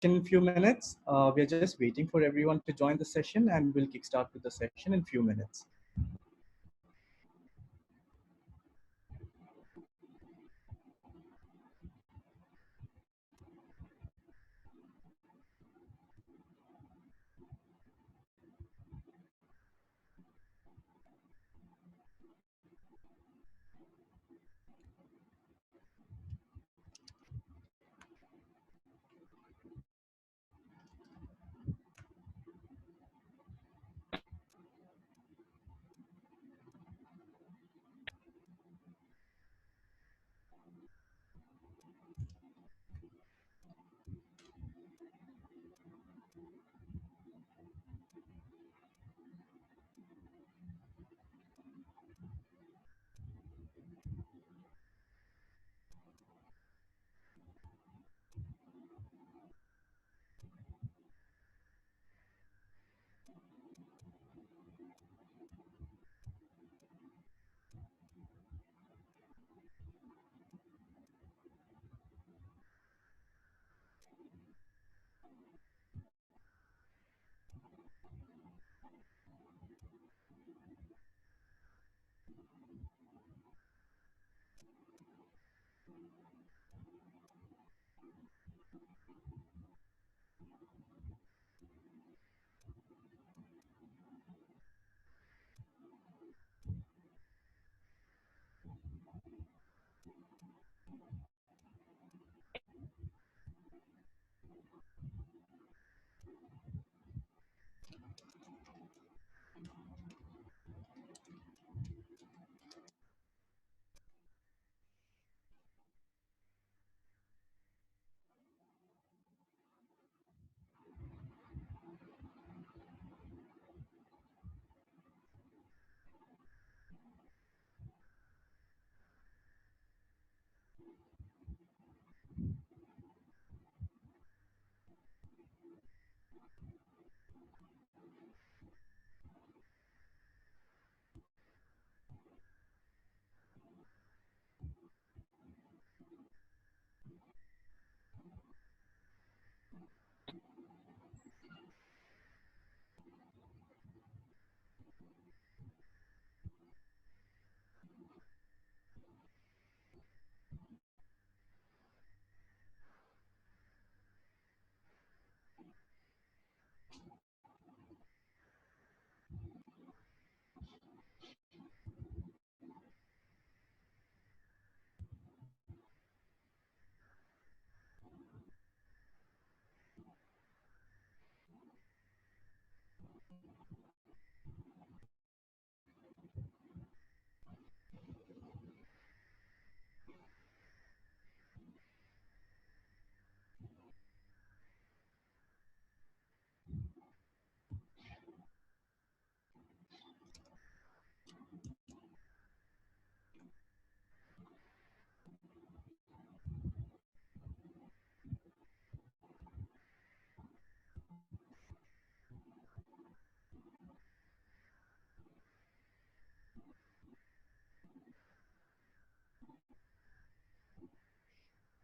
in few minutes. We are just waiting for everyone to join the session, and we'll kickstart with the session in few minutes.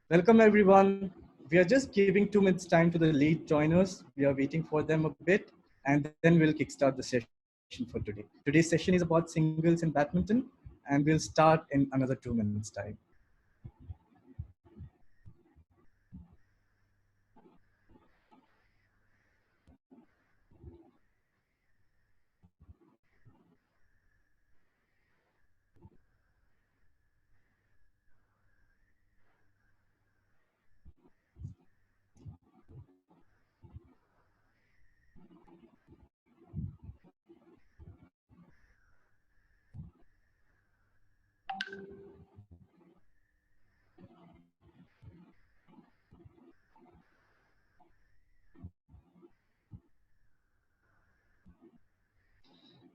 Welcome everyone. We are just giving 2 minutes time to the late joiners. We are waiting for them a bit, and then we'll kickstart the session for today. Today's session is about singles in badminton, and we'll start in another 2 minutes time.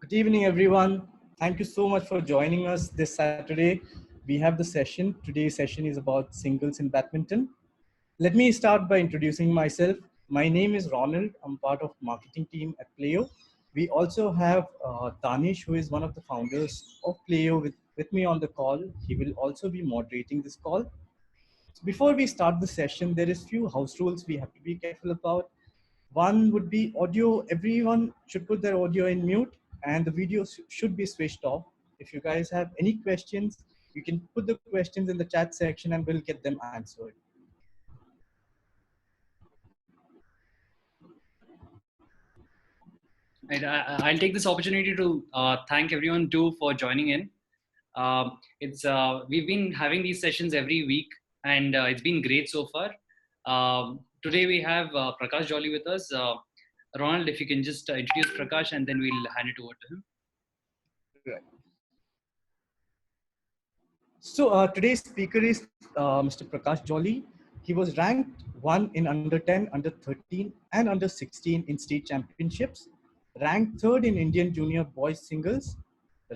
Good evening, everyone. Thank you so much for joining us this Saturday. We have the session. Today's session is about singles in badminton. Let me start by introducing myself. My name is Ronald. I'm part of marketing team at Playo. We also have Danish, who is one of the founders of Playo with me on the call. He will also be moderating this call. Before we start the session, there is few house rules we have to be careful about. One would be audio. Everyone should put their audio in mute and the video should be switched off. If you guys have any questions, you can put the questions in the chat section and we'll get them answered. Right, I'll take this opportunity to thank everyone too for joining in. We've been having these sessions every week, and it's been great so far. Today we have Prakash Jolly with us. Ronald, if you can just introduce Prakash, and then we'll hand it over to him. Right. So today's speaker is Mr. Prakash Jolly. He was ranked 1 in under 10, under 13, and under 16 in state championships. Ranked 3rd in Indian junior boys singles.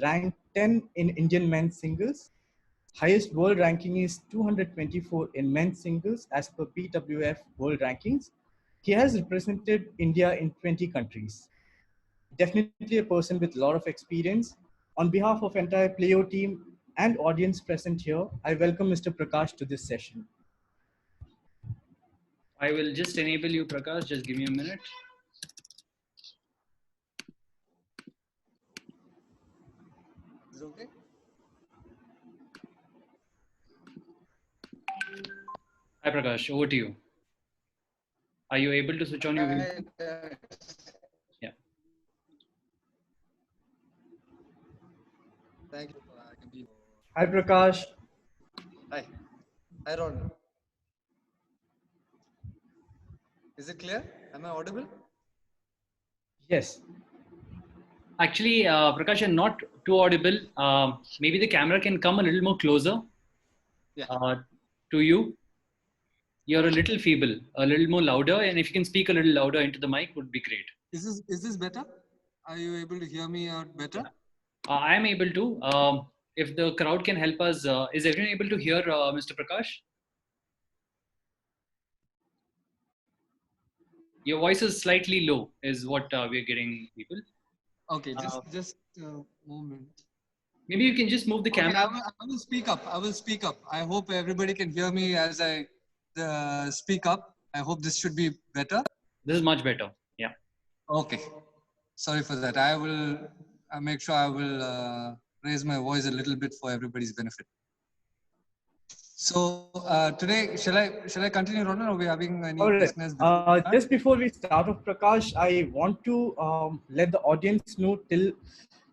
Ranked 10 in Indian men's singles. Highest world ranking is 224 in men's singles as per BWF World Rankings. He has represented India in 20 countries. Definitely a person with a lot of experience. On behalf of entire Playo team and audience present here, I welcome Mr. Prakash to this session. I will just enable you, Prakash. Just give me a minute. Is it okay? Hi, Prakash. Over to you. Are you able to switch on your video? Yeah. Thank you. Hi, Prakash. Hi. Hi, Ron. Is it clear? Am I audible? Yes. Actually, Prakash, you're not too audible. Maybe the camera can come a little more closer to you. You're a little feeble, a little more louder, and if you can speak a little louder into the mic, would be great. Is this better? Are you able to hear me out better? I am able to. If the crowd can help us, is everyone able to hear Mr. Prakash? Your voice is slightly low, is what we're getting, people. Okay, just a moment. Maybe you can just move the camera. I will speak up. I will speak up. I hope everybody can hear me as I speak up. I hope this should be better. This is much better. Yeah. Okay. Sorry for that. I will make sure I will raise my voice a little bit for everybody's benefit. So today, shall I continue, Ronald, or are we having any listeners? Just before we start off, Prakash, I want to let the audience know till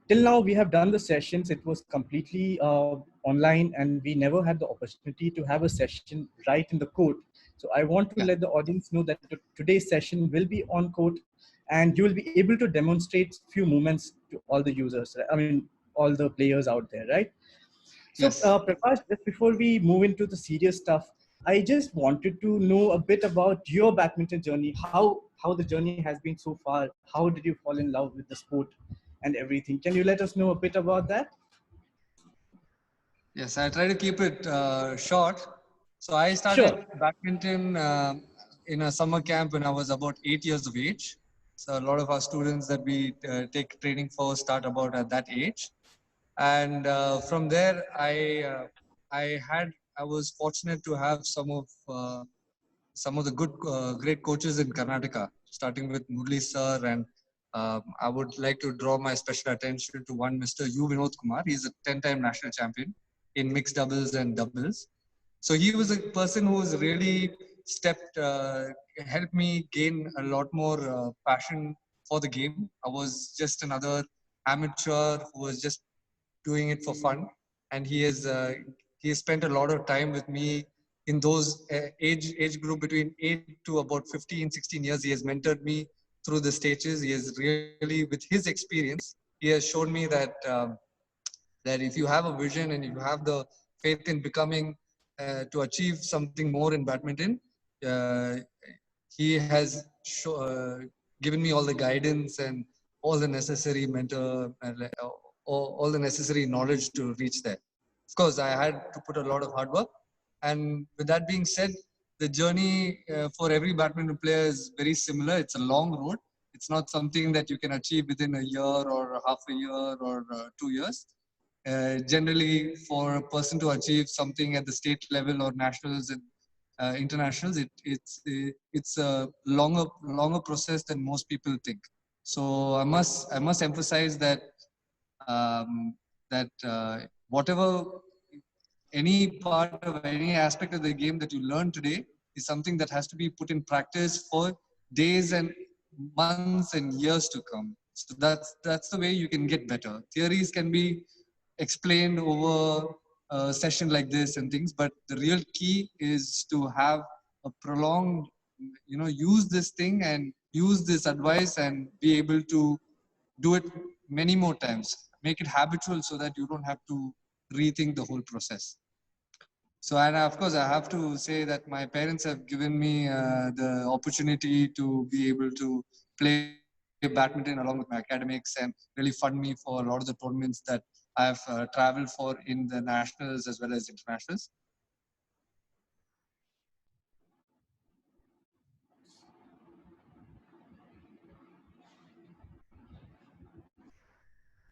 now we have done the sessions. It was completely online, and we never had the opportunity to have a session right in the court. So I want to let the audience know that today's session will be on court, and you will be able to demonstrate few movements to all the users. I mean, all the players out there, right? So, Prakash, just before we move into the serious stuff, I just wanted to know a bit about your badminton journey, how the journey has been so far. How did you fall in love with the sport and everything? Can you let us know a bit about that? Yes, I try to keep it short. So I started badminton in a summer camp when I was about 8 years of age. So a lot of our students that we take training for start about at that age. And from there, I was fortunate to have some of the good, great coaches in Karnataka, starting with Murli sir, and I would like to draw my special attention to one Mr. U. Vinod Kumar. He's a 10-time national champion in mixed doubles and doubles. So he was a person who was really helped me gain a lot more passion for the game. I was just another amateur who was just doing it for fun, and he has spent a lot of time with me in those age group between 8 to about 15, 16 years. He has mentored me through the stages. He has really, with his experience, he has shown me that that if you have a vision and you have the faith in becoming to achieve something more in badminton, he has given me all the guidance and all the necessary all the necessary knowledge to reach there. Of course, I had to put a lot of hard work. And with that being said, the journey for every badminton player is very similar. It's a long road. It's not something that you can achieve within a year or half a year or 2 years. Generally, for a person to achieve something at the state level or nationals internationals, it's a longer process than most people think. So I must emphasize that whatever any part of any aspect of the game that you learn today is something that has to be put in practice for days and months and years to come. So that's the way you can get better. Theories can be explained over a session like this and things, but the real key is to have a prolonged, use this thing and use this advice and be able to do it many more times. Make it habitual so that you don't have to rethink the whole process. So, and of course, I have to say that my parents have given me the opportunity to be able to play badminton along with my academics and really fund me for a lot of the tournaments that I've traveled for in the nationals as well as internationals.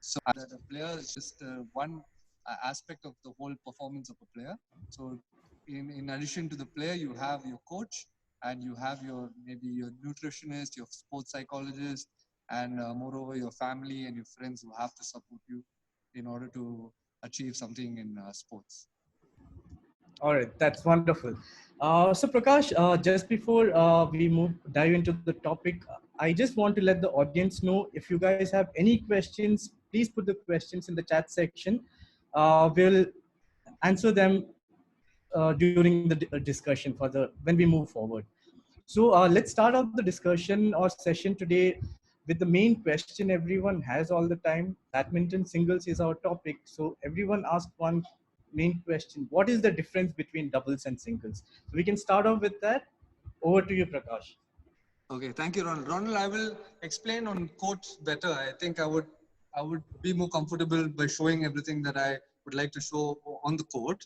So the player is just one aspect of the whole performance of a player. So in addition to the player, you have your coach and you have maybe your nutritionist, your sports psychologist, and moreover your family and your friends who have to support you in order to achieve something in sports. All right, that's wonderful. So Prakash, just before we dive into the topic, I just want to let the audience know, if you guys have any questions, please put the questions in the chat section. We'll answer them during the discussion when we move forward. So let's start off the discussion or session today with the main question everyone has all the time. Badminton singles is our topic. So everyone asked one main question: what is the difference between doubles and singles? So we can start off with that. Over to you, Prakash. Okay, thank you, Ronald. Ronald, I will explain on court better. I think I would be more comfortable by showing everything that I would like to show on the court.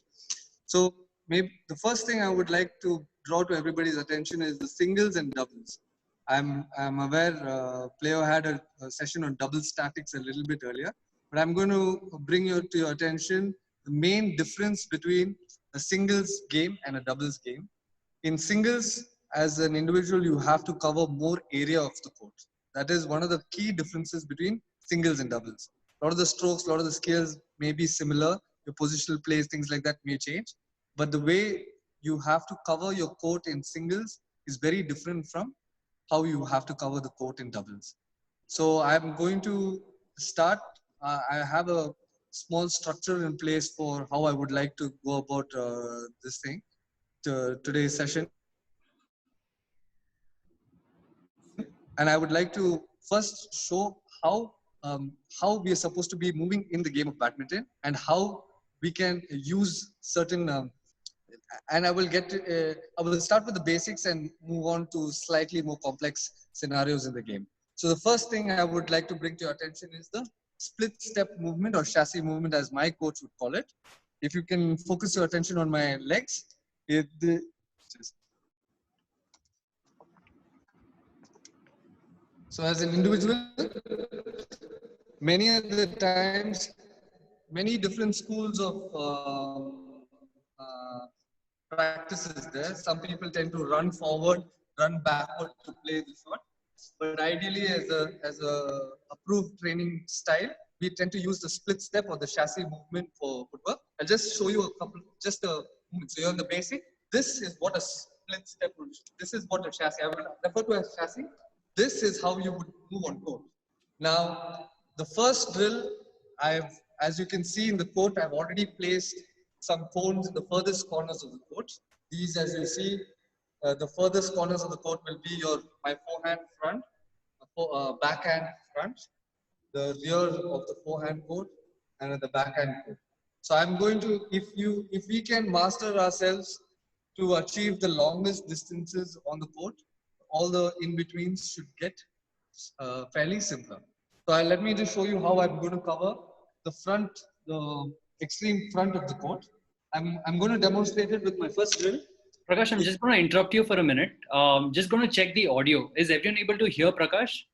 So maybe the first thing I would like to draw to everybody's attention is the singles and doubles. I'm aware Playo had a session on double statics a little bit earlier, but I'm going to bring to your attention the main difference between a singles game and a doubles game. In singles, as an individual, you have to cover more area of the court. That is one of the key differences between singles and doubles. A lot of the strokes, a lot of the skills may be similar. Your positional plays, things like that may change. But the way you have to cover your court in singles is very different from how you have to cover the court in doubles. So I'm going to start. I have a small structure in place for how I would like to go about this thing, today's session. And I would like to first show how we are supposed to be moving in the game of badminton and how we can use certain and I will start with the basics and move on to slightly more complex scenarios in the game. So the first thing I would like to bring to your attention is the split step movement or chassis movement, as my coach would call it. If you can focus your attention on my legs, so as an individual, many of the times, many different schools of practices there. Some people tend to run forward, run backward to play the shot. But ideally, as a approved training style, we tend to use the split step or the chassis movement for footwork. I'll just show you just a movement. So you're on the basic. This is what a split step would. This is what a chassis. I will refer to as chassis. This is how you would move on court. Now, the first drill, as you can see in the court, I've already placed some cones in the furthest corners of the court. These, as you see, the furthest corners of the court will be my forehand front, backhand front, the rear of the forehand court, and the backhand court. So I'm going to, if we can master ourselves to achieve the longest distances on the court, all the in-betweens should get fairly simpler. So let me just show you how I'm going to cover the extreme front of the court. I'm going to demonstrate it with my first drill. Prakash, I'm just going to interrupt you for a minute. Just going to check the audio. Is everyone able to hear Prakash?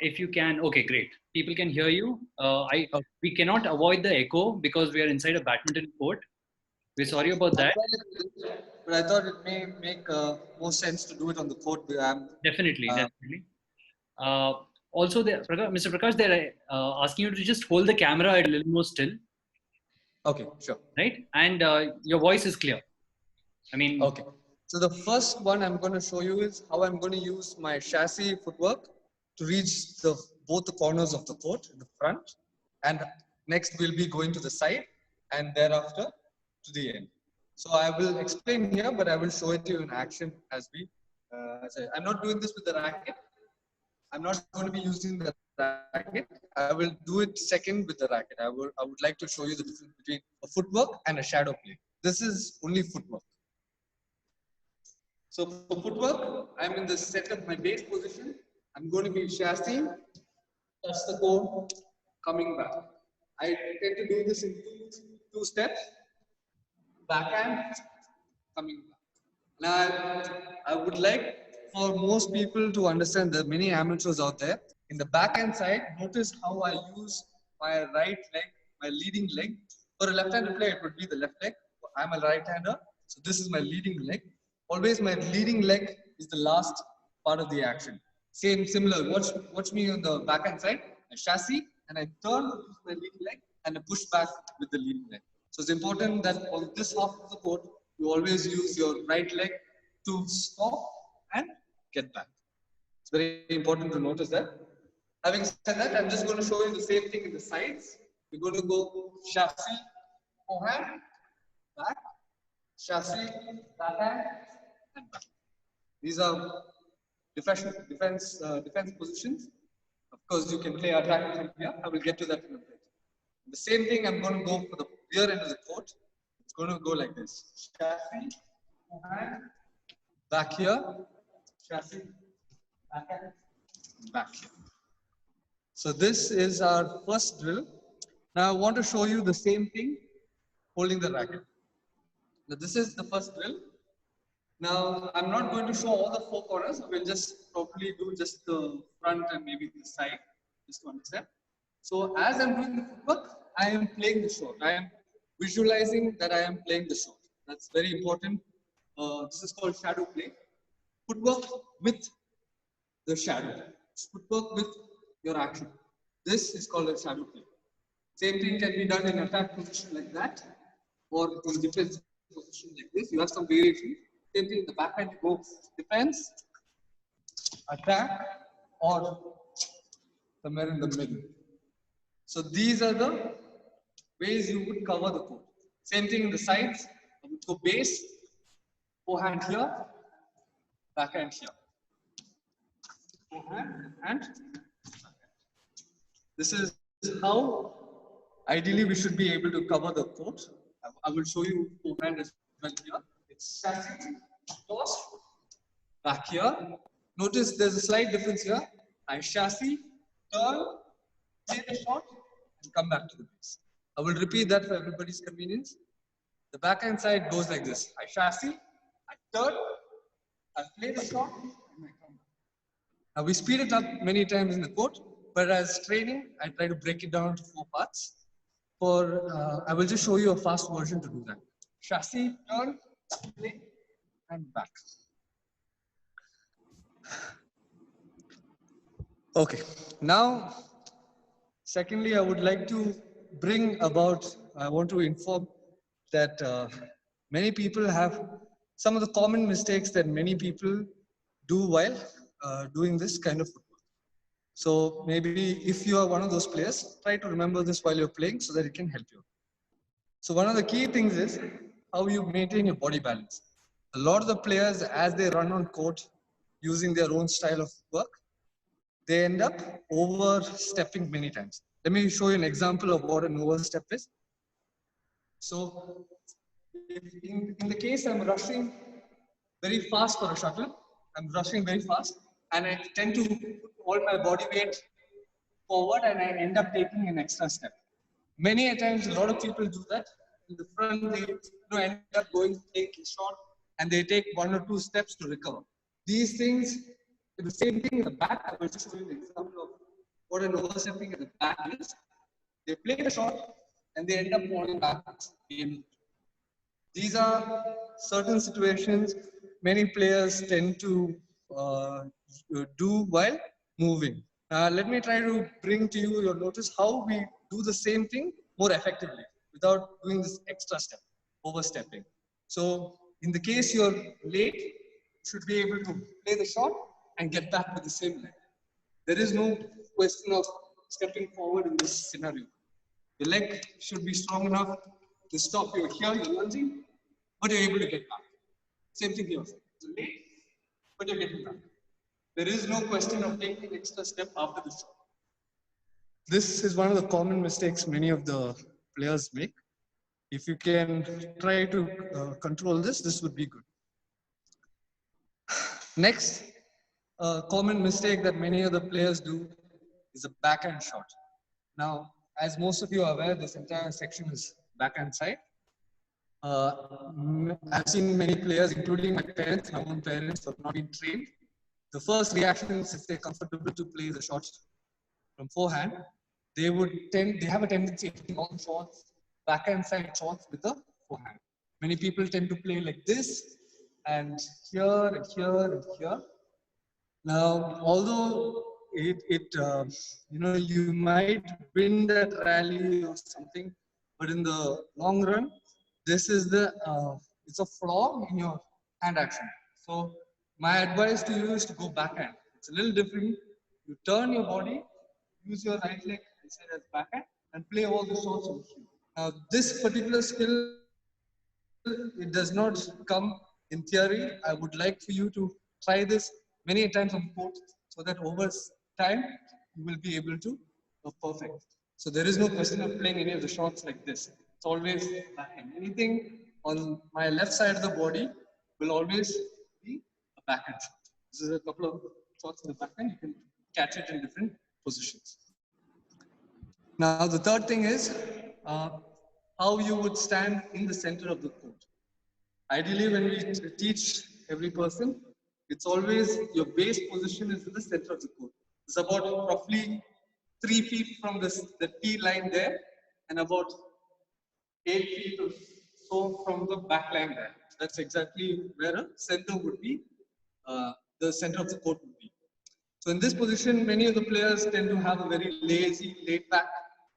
If you can, okay, great. People can hear you. We cannot avoid the echo because we are inside a badminton court. We're sorry about that. But I thought it may make more sense to do it on the court. Definitely, definitely. Also, Mr. Prakash, they're asking you to just hold the camera a little more still. Okay, sure. Right? And your voice is clear. I mean, okay. So the first one I'm going to show you is how I'm going to use my chassis footwork to reach both the corners of the court, the front, and next we'll be going to the side and thereafter to the end. So I will explain here, but I will show it to you in action as we. I'm not doing this with the racket. I'm not going to be using the racket. I will do it second with the racket. I would like to show you the difference between a footwork and a shadow play. This is only footwork. So for footwork, I'm in the set of my base position. I'm going to be chassis, touch the court, coming back. I tend to do this in two steps. Backhand, coming back. Now, I would like for most people to understand that many amateurs out there. In the backhand side, notice how I use my right leg, my leading leg. For a left-hander player, it would be the left leg. I'm a right-hander, so this is my leading leg. Always my leading leg is the last part of the action. Similar. Watch me on the backhand side. I chassis and I turn with my leading leg and I push back with the leading leg. So it's important that on this half of the court, you always use your right leg to stop and get back. It's very important to notice that. Having said that, I'm just going to show you the same thing in the sides. We're going to go chassis, forehand, back, chassis, backhand, and back. These are defense positions. Of course, you can play attack from here. I will get to that in a bit. The same thing, I'm going to go for the rear end of the court. It's going to go like this. Chassis, forehand, back here, chassis, backhand, back here. So this is our first drill. Now I want to show you the same thing holding the racket. Now this is the first drill. Now I'm not going to show all the four corners. We'll just probably do just the front and maybe the side, just to understand. So as I'm doing the footwork, I am playing the shot. I am visualizing that I am playing the shot. That's very important. This is called shadow play. Footwork with the shadow. Footwork with your action. This is called a shadow play. Same thing can be done in attack position like that, or in defense position like this. You have some variation. Same thing in the backhand, you go defense, attack, or somewhere in the middle. So these are the ways you would cover the court. Same thing in the sides. I would go base, forehand here, backhand here. Forehand and backhand. This is how ideally we should be able to cover the court. I will show you forehand as well here. It's chassis, toss, back here. Notice there's a slight difference here. I chassis, turn, play the shot, and come back to the base. I will repeat that for everybody's convenience. The backhand side goes like this. I chassis, I turn, I play the shot, and I come back. Now we speed it up many times in the court, but as training, I try to break it down to 4 parts. I will just show you a fast version to do that. Chassis, turn, play, and back. Okay, now, secondly, I would like to I want to inform that many people have some of the common mistakes that many people do while doing this kind of footwork. So maybe if you are one of those players, try to remember this while you're playing so that it can help you. So one of the key things is how you maintain your body balance. A lot of the players, as they run on court using their own style of work, they end up overstepping many times. Let me show you an example of what an overstep is. So in the case I'm rushing very fast for a shuttle, I'm rushing very fast and I tend to put all my body weight forward and I end up taking an extra step. Many a times, a lot of people do that. In the front, they end up going to take a shot and they take 1 or 2 steps to recover. These things, the same thing in the back. I will just show you an example of what an overstepping in the back is. They play the shot and they end up falling backwards. These are certain situations many players tend to do while moving. Let me try to bring to you your notice how we do the same thing more effectively without doing this extra step, overstepping. So in the case you're late, you should be able to play the shot and get back with the same leg. There is no question of stepping forward in this scenario. The leg should be strong enough to stop you here, you're lunging, but you're able to get back. Same thing here. So late, but you're getting back. There is no question of taking an extra step after the shot. This is one of the common mistakes many of the players make. If you can try to control this, this would be good. Next, a common mistake that many of the players do is a backhand shot. Now, as most of you are aware, this entire section is backhand side. I've seen many players, including my parents, my own parents, who have not been trained. The first reaction is if they're comfortable to play the shots from forehand, they have a tendency of hitting all the shots, backhand side shots with the forehand. Many people tend to play like this, and here, and here, and here. Now, although you might win that rally or something, but in the long run, this is it's a flaw in your hand action. So my advice to you is to go backhand. It's a little different. You turn your body, use your right leg instead as backhand, and play all the shots with you. Now, this particular skill, it does not come in theory. I would like for you to try this many times on court so that over time you will be able to perfect. So there is no question of playing any of the shots like this. It's always backhand. Anything on my left side of the body will always be a backhand shot. This is a couple of shots in the backhand. You can catch it in different positions. Now the third thing is how you would stand in the center of the court. Ideally, when we teach every person, it's always your base position is in the center of the court. It's about roughly 3 feet from the tee line there, and about 8 feet or so from the back line there. That's exactly where a center would be, the center of the court would be. So in this position, many of the players tend to have a very lazy, laid-back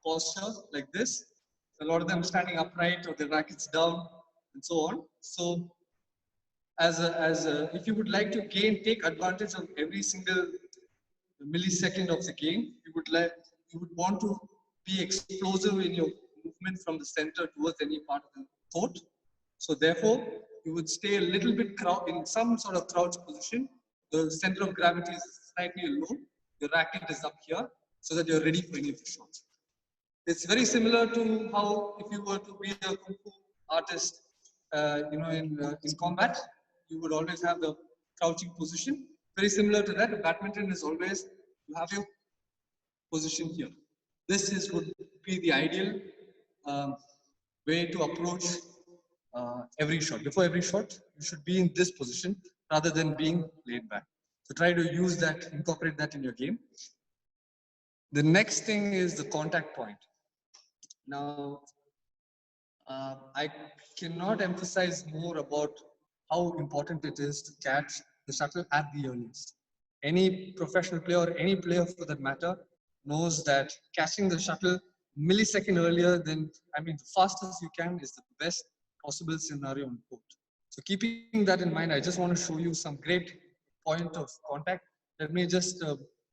posture like this. A lot of them standing upright or their rackets down and so on. So if you would like to take advantage of every single millisecond of the game, you would want to be explosive in your movement from the center towards any part of the court. So therefore, you would stay a little bit in some sort of crouch position. The center of gravity is slightly low. The racket is up here, so that you're ready for any of the shots. It's very similar to how if you were to be a kung fu artist, in combat, you would always have the crouching position. Very similar to that, badminton is always, you have your position here. This would be the ideal way to approach every shot. Before every shot, you should be in this position rather than being laid back. So try to use that, incorporate that in your game. The next thing is the contact point. Now, I cannot emphasize more about how important it is to catch the shuttle at the earliest. Any professional player or any player for that matter knows that catching the shuttle millisecond earlier than, the fastest you can is the best possible scenario on court. So keeping that in mind, I just want to show you some great point of contact. Let me just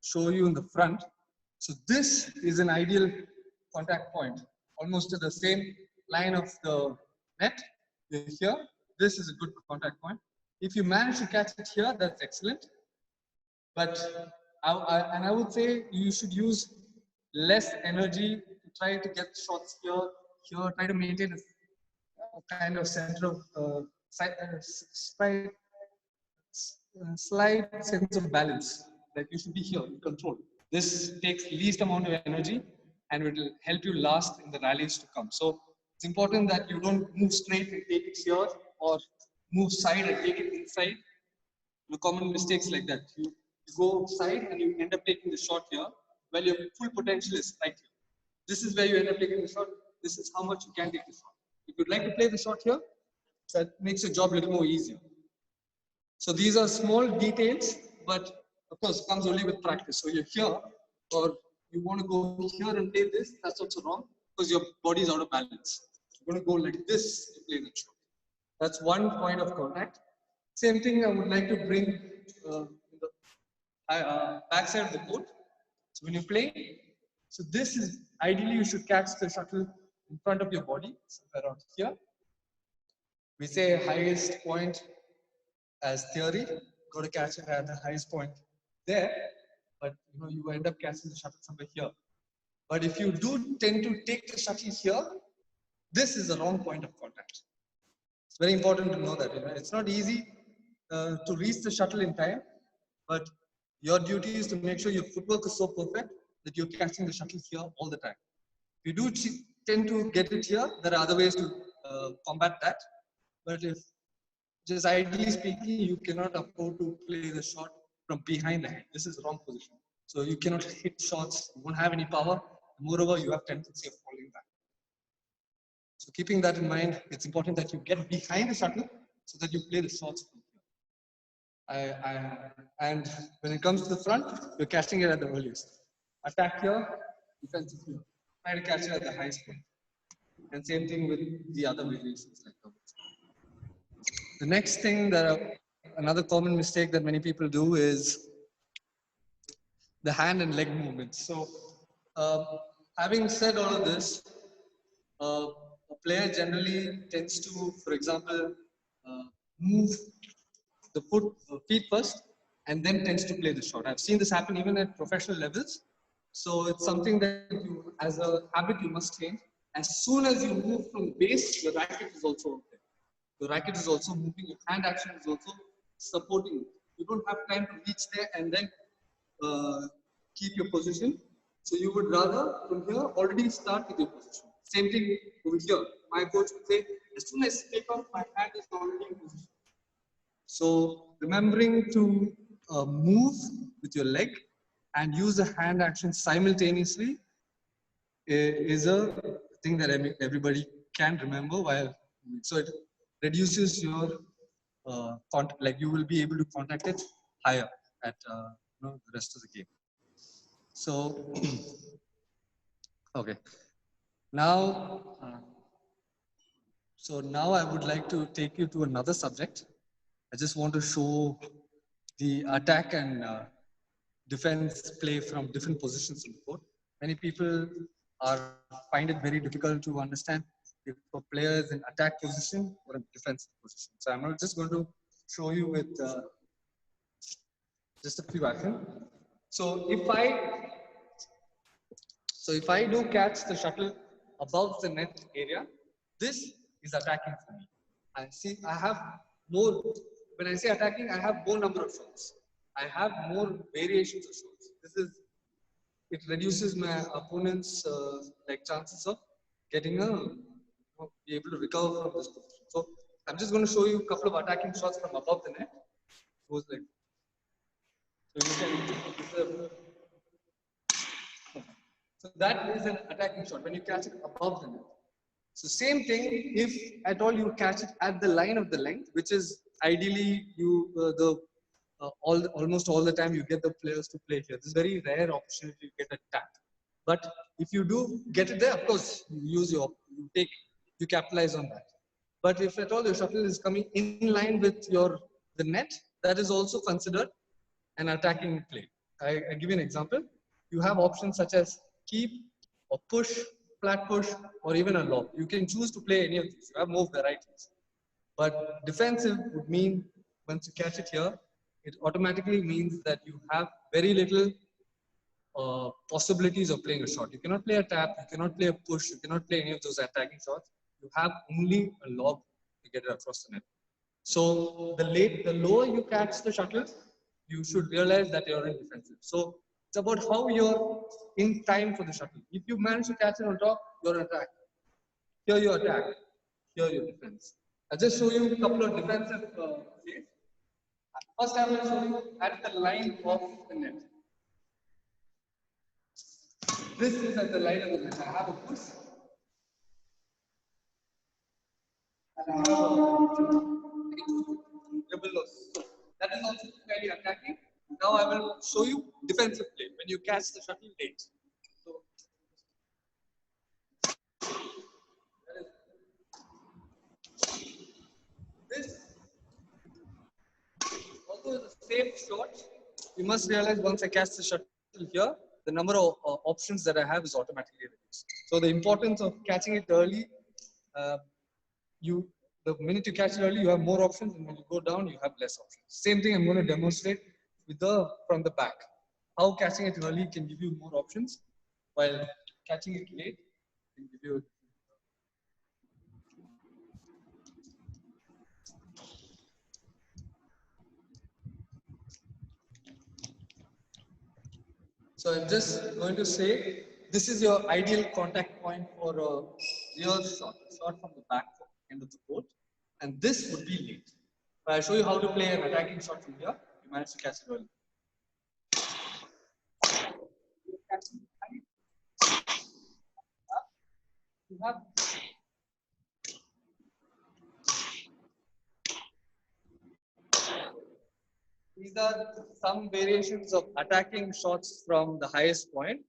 show you in the front. So this is an ideal contact point, almost at the same line of the net here. This is a good contact point. If you manage to catch it here, that's excellent. But I would say you should use less energy to try to get shots here. Try to maintain a kind of center of slight sense of balance. Like you should be here in control. This takes least amount of energy and it will help you last in the rallies to come. So it's important that you don't move straight and take it here or move side and take it inside. The common mistakes like that. You go side and you end up taking the shot here while your full potential is right here. This is where you end up taking the shot. This is how much you can take the shot. If you'd like to play the shot here, That makes your job a little more easier. So these are small details, but of course comes only with practice. So you're here, or you want to go here and play this, that's also wrong because your body is out of balance. You're going to go like this to play the shot. That's one point of contact. Same thing I would like to bring in the backside of the court. So when you play, so this is ideally you should catch the shuttle in front of your body, somewhere around here. We say highest point as theory, got to catch it at the highest point there, but you end up catching the shuttle somewhere here. But if you do tend to take the shuttle here, this is the wrong point of contact. It's very important to know that. It's not easy to reach the shuttle in time, but your duty is to make sure your footwork is so perfect that you're catching the shuttle here all the time. If you do tend to get it here, there are other ways to combat that. But if just ideally speaking, you cannot afford to play the shot from behind the head. This is the wrong position. So you cannot hit shots, you won't have any power. Moreover, you have tendency of falling back. So keeping that in mind, it's important that you get behind the shuttle so that you play the shots from here. And when it comes to the front, you're catching it at the earliest. Attack here, defensive here. Try to catch it at the highest point. And same thing with the other variations like that. The next thing another common mistake that many people do is the hand and leg movements. So having said all of this, a player generally tends to, for example, move the feet first and then tends to play the shot. I've seen this happen even at professional levels. So it's something that you, as a habit, you must change. As soon as you move from the base, the racket is also there. The racket is also moving, your hand action is also supporting it. You don't have time to reach there and then keep your position. So you would rather from here already start with your position. Same thing over here. My coach would say, as soon as I take off, my hand is already in position. So remembering to move with your leg and use the hand action simultaneously is a thing that everybody can remember while. So it reduces your like you will be able to contact it higher at the rest of the game. So okay, now now I would like to take you to another subject. I just want to show the attack and defense play from different positions in the court. Many people find it very difficult to understand if a player is in attack position or in defensive position. So I'm not just going to show you with just a few actions. So if I do catch the shuttle above the net area, this is attacking for me. I have more. When I say attacking, I have more number of shots. I have more variations of shots. It reduces my opponent's chances of getting be able to recover from this position. So I'm just going to show you a couple of attacking shots from above the net. Goes like so. So that is an attacking shot when you catch it above the net. So same thing if at all you catch it at the line of the length, which is ideally almost all the time you get the players to play here. This is very rare opportunity to get a tap. But if you do get it there, of course you capitalize on that. But if at all your shuttle is coming in line with the net, that is also considered an attacking play. I give you an example. You have options such as keep or push, flat push, or even a lob. You can choose to play any of these. You have more varieties. But defensive would mean once you catch it here, it automatically means that you have very little possibilities of playing a shot. You cannot play a tap, you cannot play a push, you cannot play any of those attacking shots. You have only a lob to get it across the net. So the lower you catch the shuttle, you should realize that you're in defensive. So it's about how you're in time for the shuttle. If you manage to catch it on top, you're attack. Here you attack. Here you defense. I'll just show you a couple of defensive plays. First, I will show you at the line of the net. This is at the line of the net. I have a push. and I have a dribble or so. That is also fairly attacking. Now I will show you defensive play when you catch the shuttle late. So this, although is a safe shot, you must realize once I catch the shuttle here, the number of options that I have is automatically reduced. So the importance of catching it early, uh, the minute you catch it early, you have more options, and when you go down, you have less options. Same thing I'm going to demonstrate with from the back. How catching it early can give you more options, while catching it late can give you. So I'm just going to say this is your ideal contact point for a real shot from the back end of the court, and this would be late. But I'll show you how to play an attacking shot from here. You manage to catch it early. You have these are some variations of attacking shots from the highest point.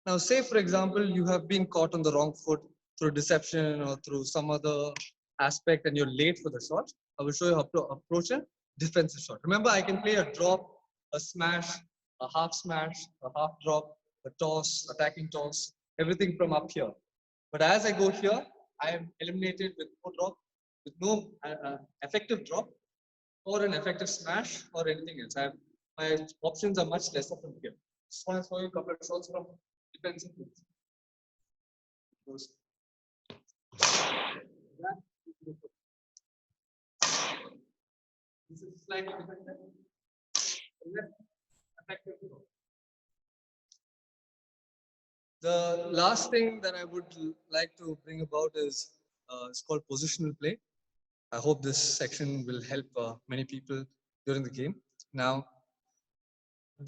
Now, say for example, you have been caught on the wrong foot through deception or through some other aspect and you're late for the shot. I will show you how to approach a defensive shot. Remember, I can play a drop, a smash, a half drop, a toss, attacking toss, everything from up here. But as I go here, I am eliminated with no drop, with no effective drop, or an effective smash, or anything else. My options are much lesser from here. Just want to show you a couple of shots from defensive. This is slightly different. The last thing that I would like to bring about is it's called positional play. I hope this section will help many people during the game. Now,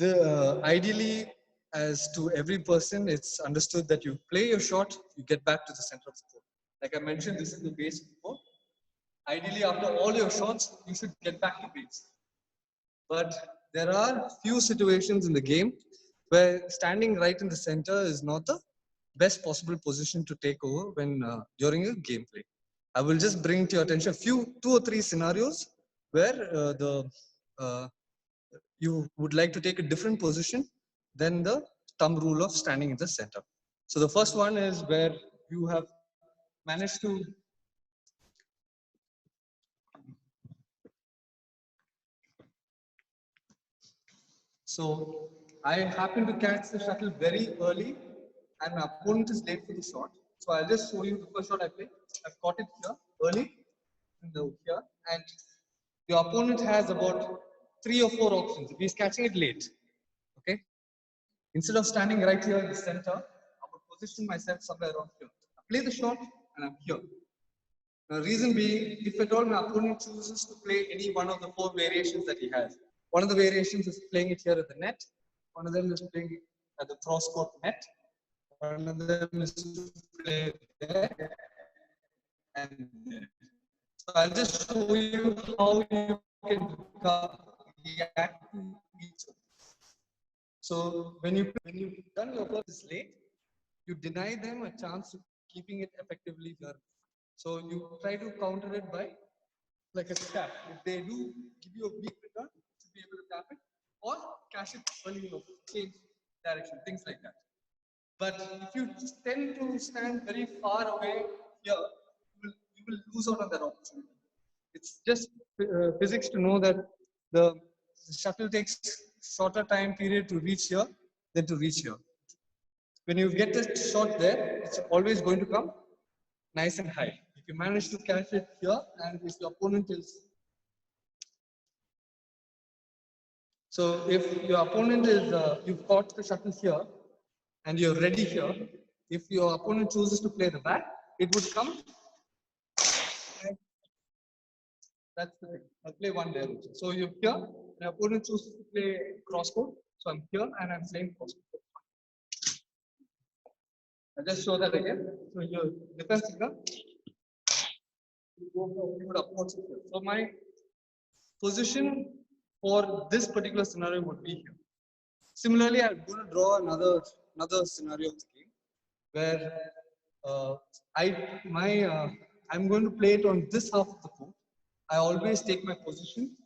ideally, as to every person, it's understood that you play your shot, you get back to the center of the court. Like I mentioned, this is the base of the court. Ideally, after all your shots, you should get back to base. But there are few situations in the game where standing right in the center is not the best possible position to take over when during a gameplay. I will just bring to your attention two or three scenarios where you would like to take a different position than the thumb rule of standing in the center. So the first one is where you have managed to So I happen to catch the shuttle very early and my opponent is late for the shot. So I'll just show you the first shot I played. I've caught it here early here, and your opponent has about 3 or 4 options. If he's catching it late, okay, instead of standing right here in the center, I would position myself somewhere around here. I play the shot and I'm here. The reason being, if at all my opponent chooses to play any one of the 4 variations that he has, one of the variations is playing it here at the net, one of them is playing it at the cross court net, one of them is to play there, and there. So I'll just show you how you can react to each of these. So when you've done your first late, you deny them a chance of keeping it effectively here. So you try to counter it by like a tap. If they do give you a weak return, you should be able to tap it or cash it early enough, change direction, things like that. But if you tend to stand very far away here, you will lose out on that opportunity. It's just physics to know that the shuttle takes shorter time period to reach here than to reach here. When you get the shot there, it's always going to come nice and high. If you manage to catch it here, and if the opponent is if your opponent is you've caught the shuttle here and you're ready here, if your opponent chooses to play the back, it would come. That's the thing. I'll play one there. So you're here, the opponent chooses to play cross court. So I'm here and I'm playing cross court. I'll just show that again. So your defense figure. you go for pivot upwards. So my position for this particular scenario would be here. Similarly, I'm going to draw another scenario of the game where uh, I'm going to play it on this half of the court. I always take my position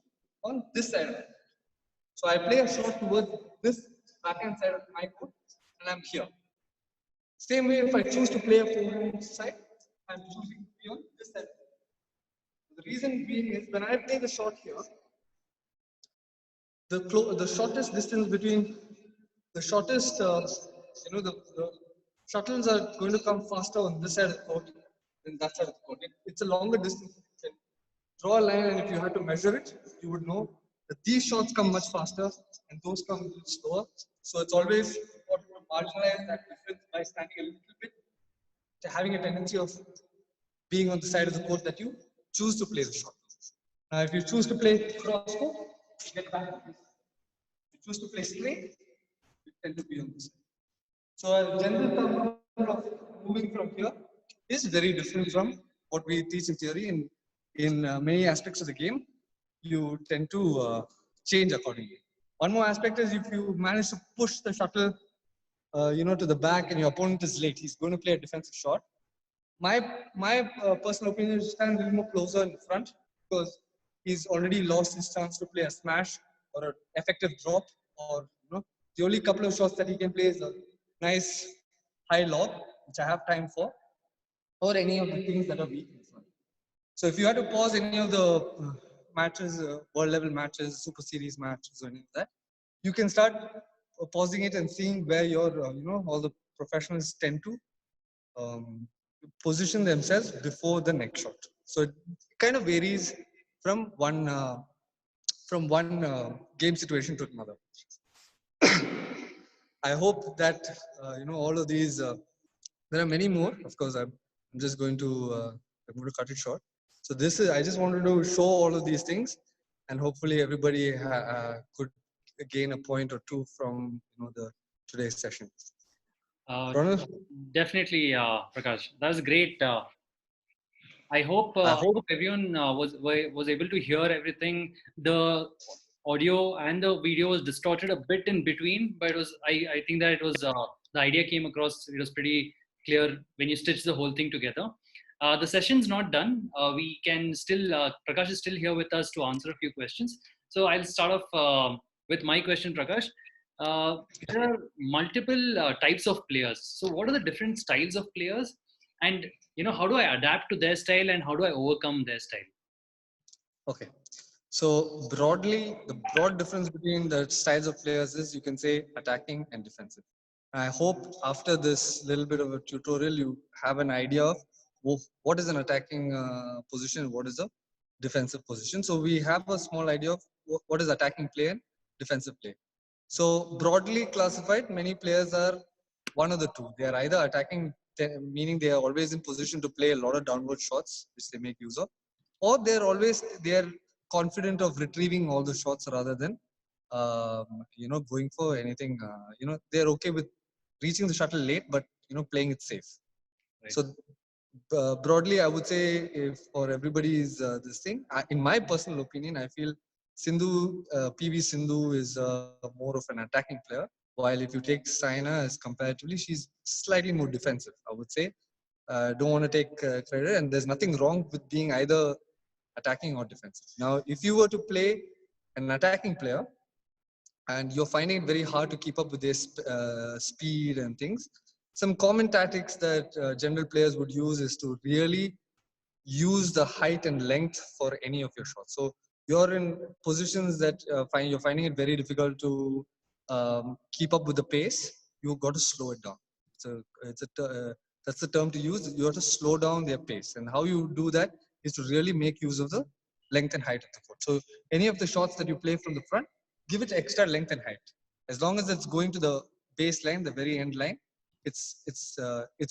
on this side of it. So I play a shot towards this backhand side of my court, and I'm here. Same way, if I choose to play a forehand side, I'm choosing to be on this side. The reason being is when I play the shot here, the shortest distance between the shortest, the shuttles are going to come faster on this side of the court than that side of the court. It's a longer distance. You can draw a line, and if you had to measure it, you would know that these shots come much faster and those come a little slower. So it's always important to marginalize that difference by standing a little bit, to having a tendency of being on the side of the court that you choose to play the shot. Now, if you choose to play cross court, you get back to this. If you choose to play straight, you tend to be on this side. So a general term of moving from here is very different from what we teach in theory. In many aspects of the game, you tend to change accordingly. One more aspect is if you manage to push the shuttle, to the back, and your opponent is late, he's going to play a defensive shot. My personal opinion is to stand a little more closer in front because he's already lost his chance to play a smash or an effective drop, or the only couple of shots that he can play is a nice high lob, which I have time for, or any of the things that are weak in front. So if you had to pause any of the matches, world level matches, super series matches, or any of that, you can start pausing it and seeing where your all the professionals tend to position themselves before the next shot. So it kind of varies from one game situation to another. I hope that all of these. There are many more. Of course, I'm just going to cut it short. So this is. I just wanted to show all of these things, and hopefully everybody could gain a point or two from the today's session. Ronald? Definitely, Prakash. That was great. I hope everyone was able to hear everything. The audio and the video was distorted a bit in between, but it was I think that it was the idea came across. It was pretty clear when you stitch the whole thing together. The session's not done. We can still Prakash is still here with us to answer a few questions. So I'll start off with my question, Prakash. There are multiple types of players. So what are the different styles of players? And how do I adapt to their style and how do I overcome their style? Okay, so broadly, the broad difference between the styles of players is you can say attacking and defensive. I hope after this little bit of a tutorial, you have an idea of what is an attacking position, what is a defensive position. So we have a small idea of what is attacking play and defensive play. So broadly classified, many players are one of the two. They are either attacking, meaning they are always in position to play a lot of downward shots, which they make use of, or they are confident of retrieving all the shots rather than going for anything. They're okay with reaching the shuttle late, but playing it safe. Right. So broadly, I would say if for everybody is this thing. In my personal opinion, I feel PV Sindhu is more of an attacking player. While if you take Saina as comparatively, she's slightly more defensive, I would say. Don't want to take credit, and there's nothing wrong with being either attacking or defensive. Now, if you were to play an attacking player and you're finding it very hard to keep up with their speed and things, some common tactics that general players would use is to really use the height and length for any of your shots. So you're in positions that you're finding it very difficult to keep up with the pace. You've got to slow it down. So that's the term to use. You have to slow down their pace, and how you do that is to really make use of the length and height of the court. So any of the shots that you play from the front, give it extra length and height. As long as it's going to the baseline, the very end line, it's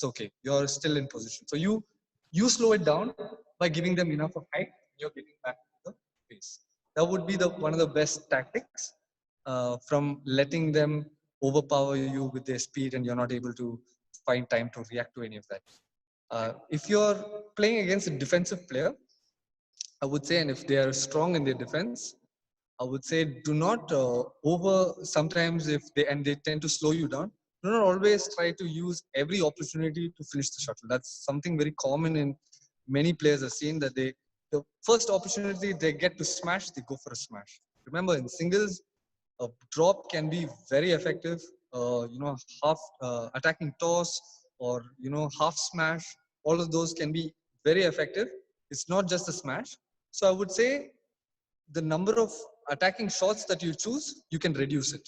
okay. You're still in position. So you slow it down by giving them enough of height. You're getting back to the pace. That would be one of the best tactics from letting them overpower you with their speed, and you're not able to find time to react to any of that. If you're playing against a defensive player, I would say, and if they are strong in their defense, I would say do not sometimes if they tend to slow you down, do not always try to use every opportunity to finish the shuttle. That's something very common in many players have seen, that the first opportunity they get to smash, they go for a smash. Remember, in singles, a drop can be very effective. Half attacking toss, or half smash. All of those can be very effective. It's not just a smash. So I would say the number of attacking shots that you choose, you can reduce it,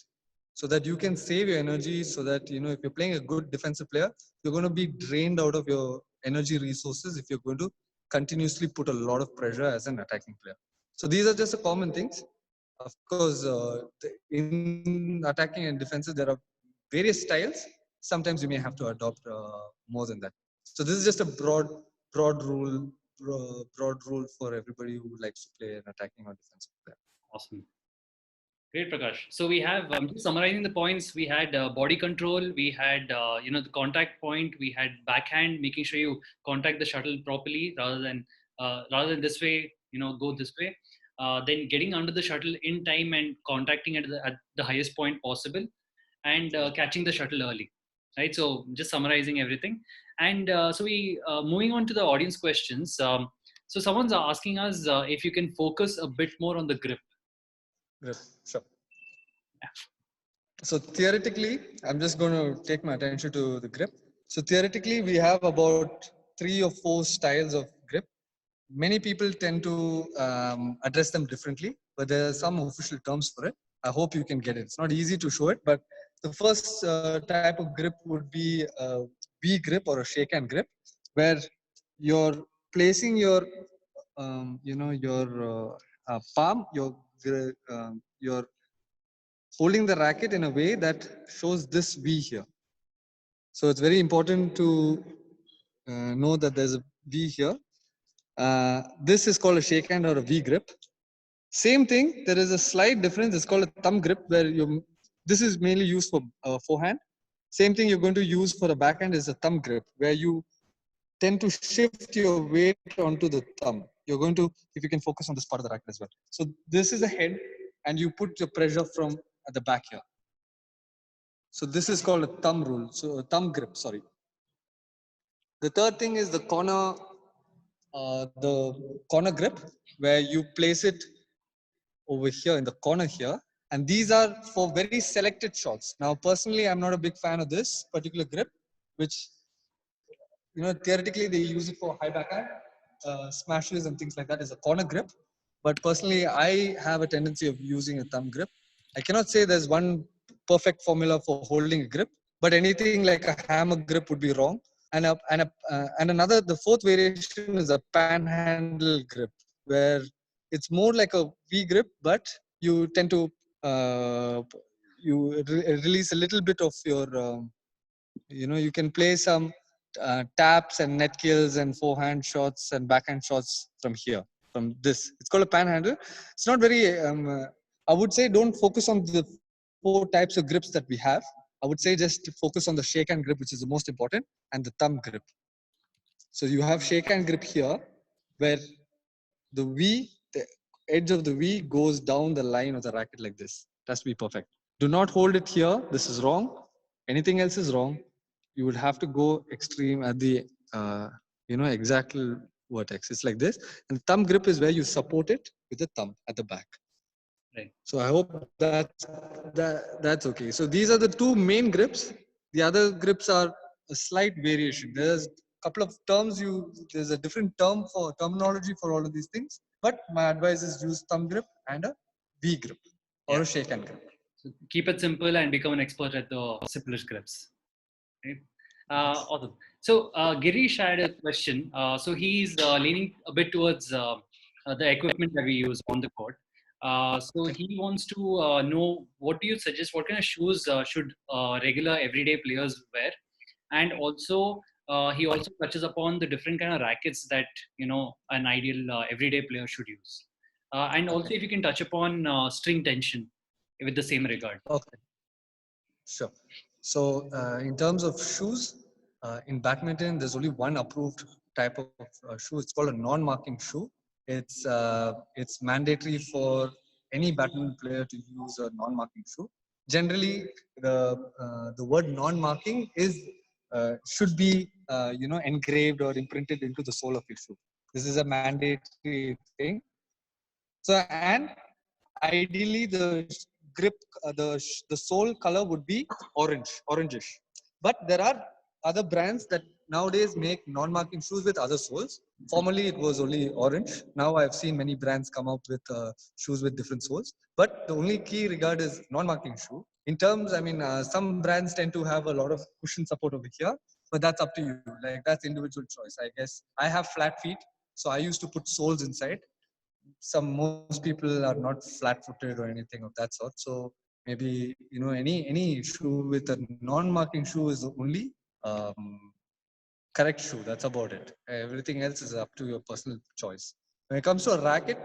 so that you can save your energy. So that if you're playing a good defensive player, you're going to be drained out of your energy resources if you're going to continuously put a lot of pressure as an attacking player. So these are just the common things. Of course, in attacking and defensive, there are various styles. Sometimes you may have to adopt more than that. So this is just a broad rule, broad rule for everybody who likes to play an attacking or defensive player. Awesome. Great, Prakash. So we have, just summarizing the points, we had body control, we had, the contact point, we had backhand, making sure you contact the shuttle properly rather than this way, go this way. Then getting under the shuttle in time and contacting at the highest point possible, and catching the shuttle early, right? So just summarizing everything. And so we, moving on to the audience questions. So someone's asking us if you can focus a bit more on the grip. Grip, sure. So theoretically, I'm just going to take my attention to the grip. So theoretically, we have about 3 or 4 styles of grip. Many people tend to address them differently, but there are some official terms for it. I hope you can get it. It's not easy to show it, but the first type of grip would be a V grip or a shake hand grip, where you're placing your, palm, your holding the racket in a way that shows this V here. So it's very important to know that there's a V here. This is called a shake hand or a V grip. Same thing, there is a slight difference. It's called a thumb grip, where this is mainly used for forehand. Same thing you're going to use for the backhand is a thumb grip, where you tend to shift your weight onto the thumb. You're going to, if you can focus on this part of the racket as well. So this is the head, and you put your pressure from at the back here. So this is called a thumb rule. So a thumb grip, sorry. The third thing is the corner grip, where you place it over here in the corner here. And these are for very selected shots. Now, personally, I'm not a big fan of this particular grip, which, theoretically they use it for high backhand smashes and things like that as a corner grip. But personally, I have a tendency of using a thumb grip. I cannot say there's one perfect formula for holding a grip, but anything like a hammer grip would be wrong. And another, the fourth variation is a panhandle grip, where it's more like a V grip, but you tend to release a little bit of your, you can play some taps and net kills and forehand shots and backhand shots from here, from this. It's called a panhandle. It's not very, I would say don't focus on the 4 types of grips that we have. I would say just focus on the shake hand grip, which is the most important, and the thumb grip. So you have shake hand grip here, where the edge of the V goes down the line of the racket like this. It has to be perfect. Do not hold it here. This is wrong. Anything else is wrong. You would have to go extreme at the, exact vertex. It's like this. And the thumb grip is where you support it with the thumb at the back. Right. So I hope that's okay. So these are the 2 main grips. The other grips are a slight variation. There's a couple of terms there's a different terminology for all of these things. But my advice is use thumb grip and a V grip or a shake hand grip. So keep it simple and become an expert at the simplest grips. Right? Awesome. So Girish had a question. So he's leaning a bit towards the equipment that we use on the court. So he wants to know, what do you suggest? What kind of shoes should regular everyday players wear? And also, he also touches upon the different kind of rackets that an ideal everyday player should use. And also, if you can touch upon string tension with the same regard. Okay. Sure. So in terms of shoes, in badminton, there's only one approved type of shoe. It's called a non-marking shoe. it's mandatory for any badminton player to use a non-marking shoe. Generally, the word non-marking is should be engraved or imprinted into the sole of your shoe. This is a mandatory thing. So, and ideally the grip, the sole color would be orangish. But there are other brands that nowadays make non-marking shoes with other soles. Formerly it was only orange. Now I've seen many brands come out with shoes with different soles. But the only key regard is non-marking shoe. In terms, I mean, some brands tend to have a lot of cushion support over here, but that's up to you. Like, that's individual choice. I guess I have flat feet, so I used to put soles inside. Most people are not flat-footed or anything of that sort. So maybe any shoe with a non-marking shoe is the only correct shoe. That's about it. Everything else is up to your personal choice. When it comes to a racket,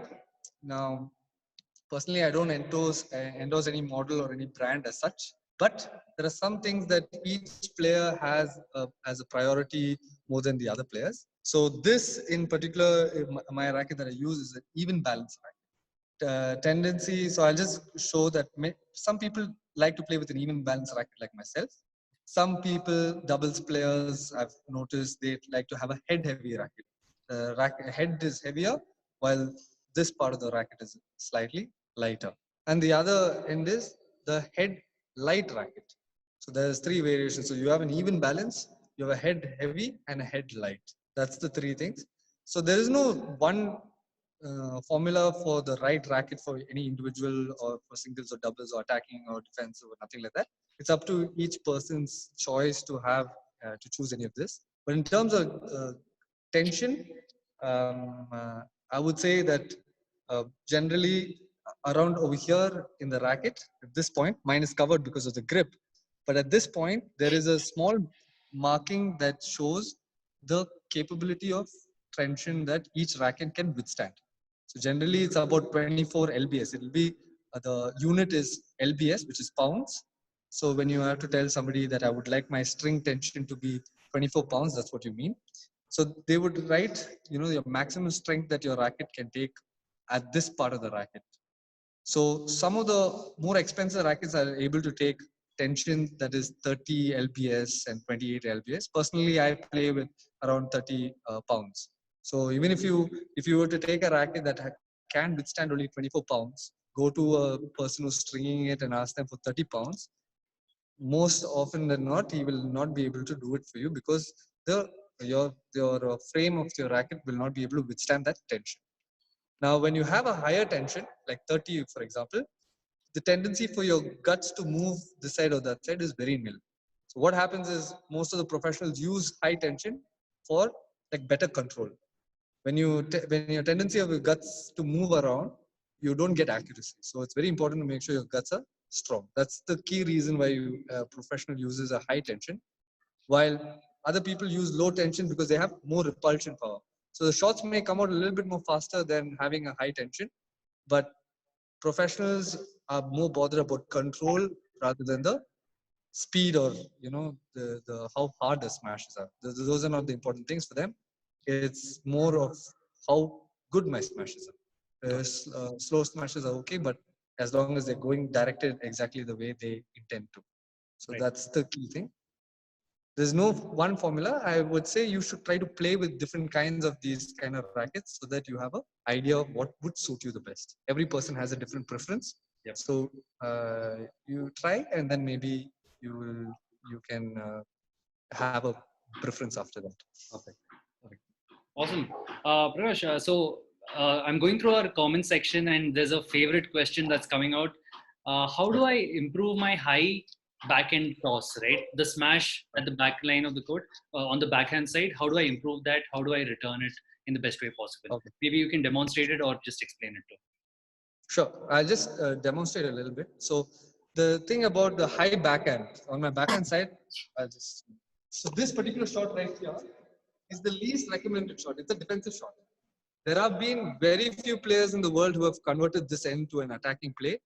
now personally I don't endorse any model or any brand as such, but there are some things that each player has as a priority more than the other players. So this in particular, my racket that I use is an even balance racket. Tendency, so I'll just show that some people like to play with an even balance racket like myself. Some people, doubles players, I've noticed they like to have a head heavy racket. The head is heavier while this part of the racket is slightly lighter, and the other end is the head light racket. So there's three variations. So you have an even balance, you have a head heavy and a head light. That's the three things. So there is no one formula for the right racket for any individual, or for singles or doubles or attacking or defensive or nothing like that. It's up to each person's choice to have to choose any of this. But in terms of tension, I would say that generally around over here in the racket, at this point, mine is covered because of the grip. But at this point, there is a small marking that shows the capability of tension that each racket can withstand. So generally, it's about 24 lbs. It will be the unit is lbs, which is pounds. So when you have to tell somebody that I would like my string tension to be 24 pounds, that's what you mean. So they would write, your maximum strength that your racket can take at this part of the racket. So some of the more expensive rackets are able to take tension that is 30 lbs and 28 lbs. Personally, I play with around 30 pounds. So even if you were to take a racket that can withstand only 24 pounds, go to a person who's stringing it and ask them for 30 pounds, most often than not, he will not be able to do it for you, because your frame of your racket will not be able to withstand that tension. Now, when you have a higher tension, like 30, for example, the tendency for your guts to move this side or that side is very nil. So what happens is most of the professionals use high tension for like better control. When your tendency of your guts to move around, you don't get accuracy. So it's very important to make sure your guts are strong. That's the key reason why a professional uses a high tension, while other people use low tension because they have more repulsion power. So the shots may come out a little bit more faster than having a high tension, but professionals are more bothered about control rather than the speed, or the how hard the smashes are. Those are not the important things for them. It's more of how good my smashes are. Slow smashes are okay, but as long as they're going directed exactly the way they intend to. So that's the key thing. There's no one formula. I would say you should try to play with different kinds of these kind of rackets so that you have an idea of what would suit you the best. Every person has a different preference. Yep. So you try, and then maybe you can have a preference after that. Perfect. Awesome. Prakash, so I'm going through our comment section, and there's a favorite question that's coming out. How do I improve my high backhand toss, right? The smash at the back line of the court, on the backhand side, how do I improve that? How do I return it in the best way possible? Okay. Maybe you can demonstrate it or just explain it too. Sure. I'll just demonstrate a little bit. So the thing about the high backhand, on my backhand side, so this particular shot right here is the least recommended shot. It's a defensive shot. There have been very few players in the world who have converted this end to an attacking play.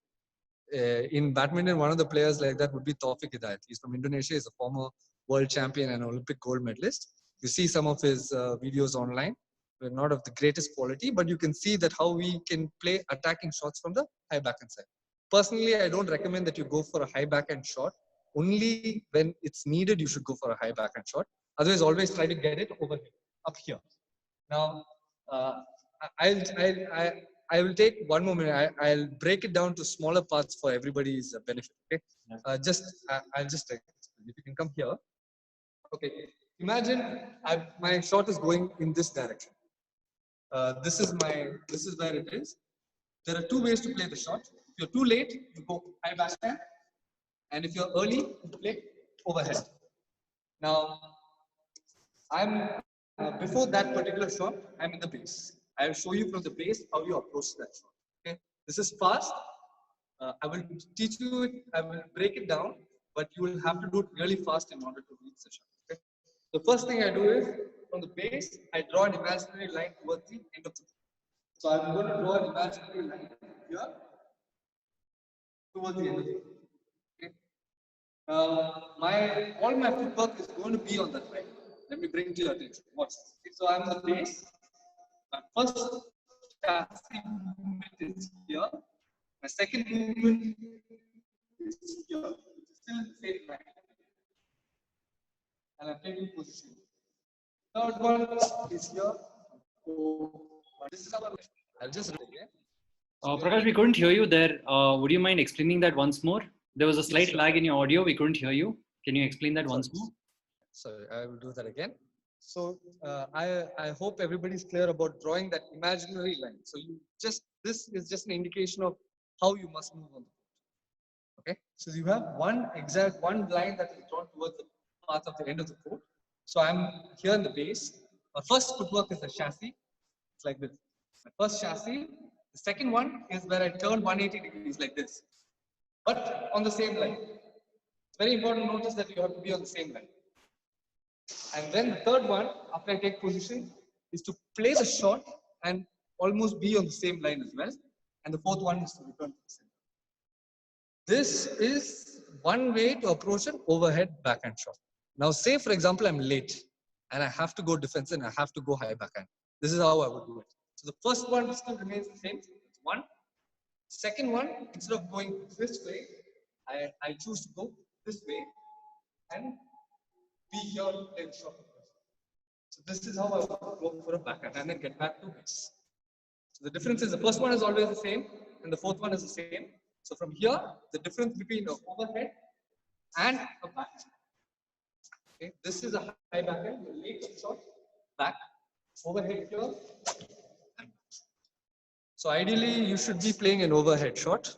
In badminton, one of the players like that would be Taufik Hidayat. He's from Indonesia. He's a former world champion and Olympic gold medalist. You see some of his videos online. we're not of the greatest quality, but you can see that how we can play attacking shots from the high backhand side. Personally, I don't recommend that you go for a high backhand shot. Only when it's needed, you should go for a high backhand shot. Otherwise, always try to get it over here, up here. Now, I will take one moment. I'll break it down to smaller parts for everybody's benefit. Okay. I'll just take. If you can come here. Okay. Imagine my shot is going in this direction. This is where it is. There are two ways to play the shot. If you're too late, you go high backhand, and if you're early, you play overhead. Now, I'm before that particular shot, I'm in the base. I'll show you from the base how you approach that shot. Okay, this is fast. I will teach you it. I will break it down, but you will have to do it really fast in order to reach the shot. Okay. The first thing I do is from the base, I draw an imaginary line towards the end of the court. So I'm going to draw an imaginary line here towards the end of the court. Okay. All my footwork is going to be on that line. Let me bring to your attention. Watch this. Okay, so I'm the base. My first chassis movement is here. My second movement is here. It's still the same line. And I'm taking position. Third one is here. So this is our. I'll just do it again. Prakash, we couldn't hear you there. Would you mind explaining that once more? There was a slight lag in your audio. We couldn't hear you. Can you explain that once more? Sorry, I will do that again. So I hope everybody's clear about drawing that imaginary line. So this is just an indication of how you must move on the court. Okay. So you have one line that is drawn towards the path of the end of the court. So I'm here in the base. My first footwork is the chassis. It's like this. My first chassis. The second one is where I turn 180 degrees like this, but on the same line. It's very important to notice that you have to be on the same line. And then the third one, after I take position, is to play the shot and almost be on the same line as well. And the fourth one is to return to the center. This is one way to approach an overhead backhand shot. Now, say for example, I'm late and I have to go defensive and I have to go high backhand. This is how I would do it. So the first one still remains the same. It's one. Second one, instead of going this way, I choose to go this way and be here to play the shot. So this is how I would go for a backhand and then get back to base. So the difference is the first one is always the same and the fourth one is the same. So from here, the difference between the overhead and a backhand. Okay, this is a high backhand, the late shot, back, overhead here. So ideally, you should be playing an overhead shot,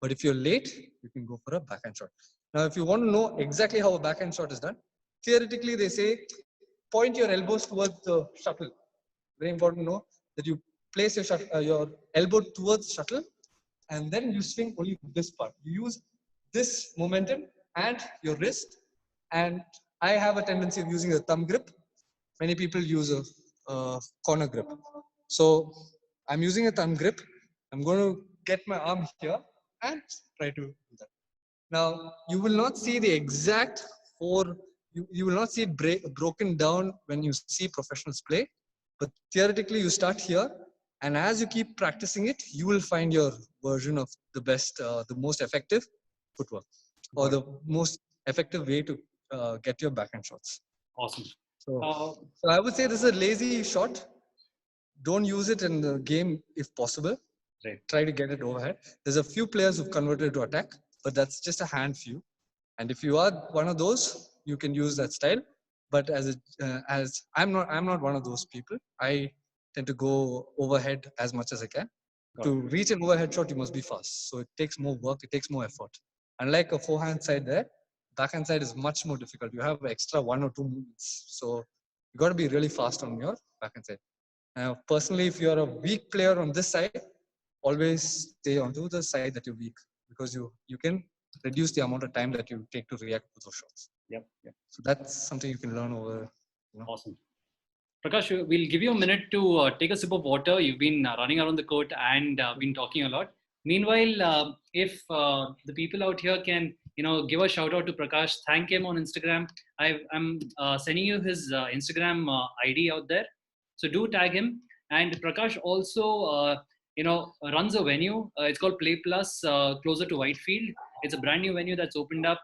but if you're late, you can go for a backhand shot. Now, if you want to know exactly how a backhand shot is done, theoretically, they say point your elbows towards the shuttle. Very important to know that you place your elbow towards the shuttle, and then you swing only this part. You use this momentum and your wrist, and I have a tendency of using a thumb grip. Many people use a corner grip. So I'm using a thumb grip. I'm going to get my arm here and try to do that. Now, you will not see the exact you will not see it broken down when you see professionals play. But theoretically, you start here. And as you keep practicing it, you will find your version of the best, the most effective footwork or the most effective way to get your backhand shots. Awesome. So I would say this is a lazy shot. Don't use it in the game if possible. Right. Try to get it overhead. There's a few players who've converted to attack, but that's just a hand few. And if you are one of those, you can use that style. But as I'm not one of those people. I tend to go overhead as much as I can. To reach an overhead shot, you must be fast. So it takes more work. It takes more effort. Unlike a forehand side there, backhand side is much more difficult. You have extra 1 or 2 movements. So you got to be really fast on your backhand side. Now, personally, if you are a weak player on this side, always stay onto the side that you're weak, because you can reduce the amount of time that you take to react to those shots. Yep. So that's something you can learn over. Awesome. Prakash, we'll give you a minute to take a sip of water. You've been running around the court and been talking a lot. Meanwhile, if the people out here can, give a shout out to Prakash, thank him on Instagram. I'm sending you his Instagram ID out there. So do tag him. And Prakash also, runs a venue. It's called Play Plus, closer to Whitefield. It's a brand new venue that's opened up.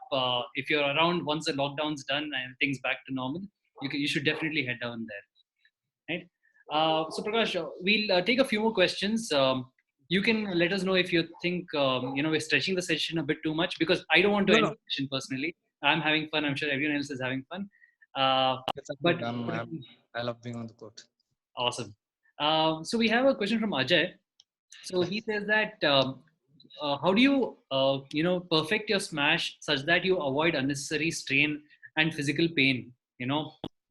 If you're around once the lockdown's done and things back to normal, you should definitely head down there. Right? So Prakash, we'll take a few more questions. You can let us know if you think we're stretching the session a bit too much, because I don't want to end the session personally. I'm having fun. I'm sure everyone else is having fun. But I love being on the court. Awesome. So we have a question from Ajay. So he says that how do you perfect your smash such that you avoid unnecessary strain and physical pain?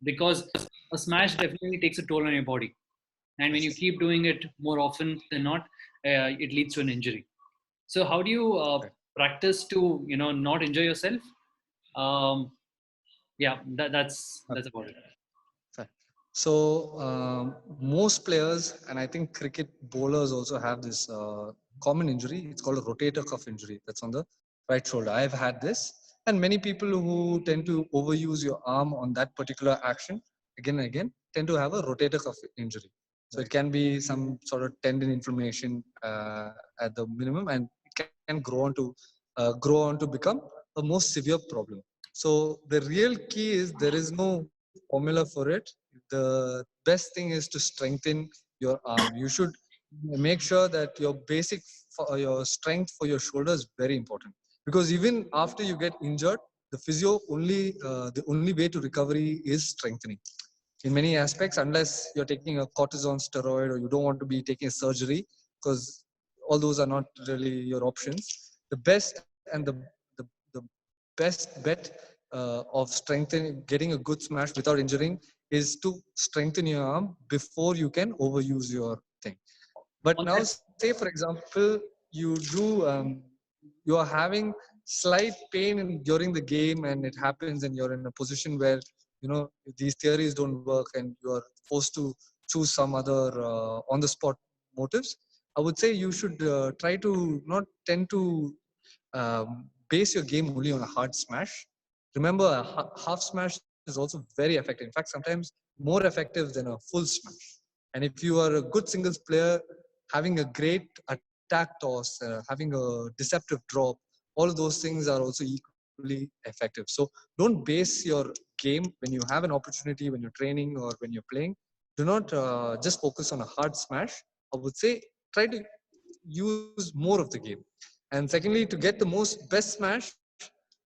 Because a smash definitely takes a toll on your body, and when you keep doing it more often than not, it leads to an injury. So how do you practice to not injure yourself? Yeah, that's about it. So most players, and I think cricket bowlers also have this common injury. It's called a rotator cuff injury. That's on the right shoulder. I've had this, and many people who tend to overuse your arm on that particular action again and again tend to have a rotator cuff injury. So it can be some sort of tendon inflammation at the minimum, and it can grow on to become a more severe problem. So the real key is there is no formula for it. The best thing is to strengthen your arm. You should make sure that your strength for your shoulder is very important, because even after you get injured, the the only way to recovery is strengthening in many aspects, unless you're taking a cortisone steroid or you don't want to be taking surgery, because all those are not really your options. The best and the best bet of strengthening, getting a good smash without injuring, is to strengthen your arm before you can overuse your thing. But now, say for example, you are having slight pain during the game, and it happens, and you're in a position where these theories don't work, and you are forced to choose some other on the spot motives. I would say you should try to not tend to base your game only on a hard smash. Remember, a half smash is also very effective. In fact, sometimes more effective than a full smash. And if you are a good singles player, having a great attack toss, having a deceptive drop, all of those things are also equally effective. So don't base your game when you have an opportunity, when you're training or when you're playing. Do not just focus on a hard smash. I would say try to use more of the game. And secondly, to get the best smash,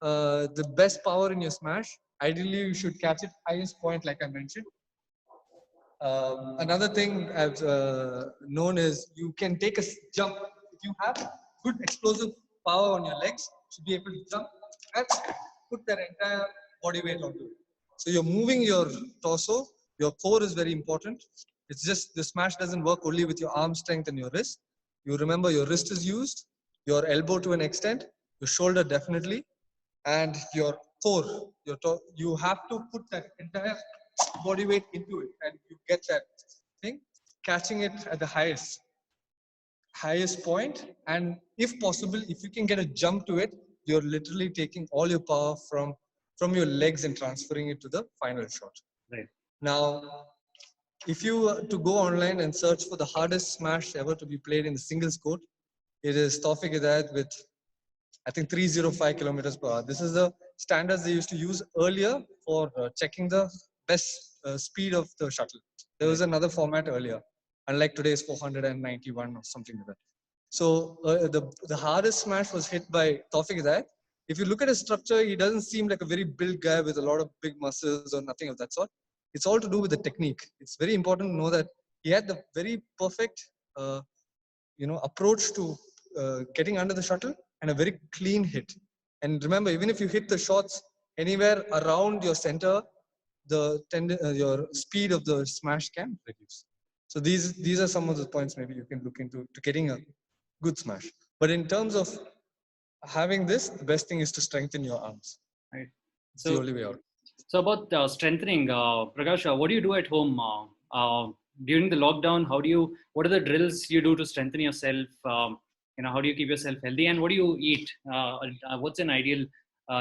the best power in your smash, ideally you should catch it highest point, like I mentioned. Another thing I've known is you can take a jump. If you have good explosive power on your legs, you should be able to jump and put that entire body weight onto it. So you're moving your torso. Your core is very important. It's just the smash doesn't work only with your arm strength and your wrist. You remember your wrist is used, your elbow to an extent, your shoulder definitely, and your core. You have to put that entire body weight into it, and you get that thing, catching it at the highest point. And if possible, if you can get a jump to it, you're literally taking all your power from your legs and transferring it to the final shot. Right. Now, if you were to go online and search for the hardest smash ever to be played in the singles court, it is Tawfiq Hidayat with, I think, 305 kilometers per hour. This is the standards they used to use earlier for checking the best speed of the shuttle. There was another format earlier, unlike today's 491 or something like that. So the hardest smash was hit by Tawfiq Hidayat. If you look at his structure, he doesn't seem like a very built guy with a lot of big muscles or nothing of that sort. It's all to do with the technique. It's very important to know that he had the very perfect approach to getting under the shuttle and a very clean hit. And remember, even if you hit the shots anywhere around your center, your speed of the smash can reduce. So these are some of the points maybe you can look into to getting a good smash. But in terms of having this, the best thing is to strengthen your arms. Right. It's the only way out. So about strengthening, Prakash, what do you do at home during the lockdown? What are the drills you do to strengthen yourself? How do you keep yourself healthy, and what do you eat? What's an ideal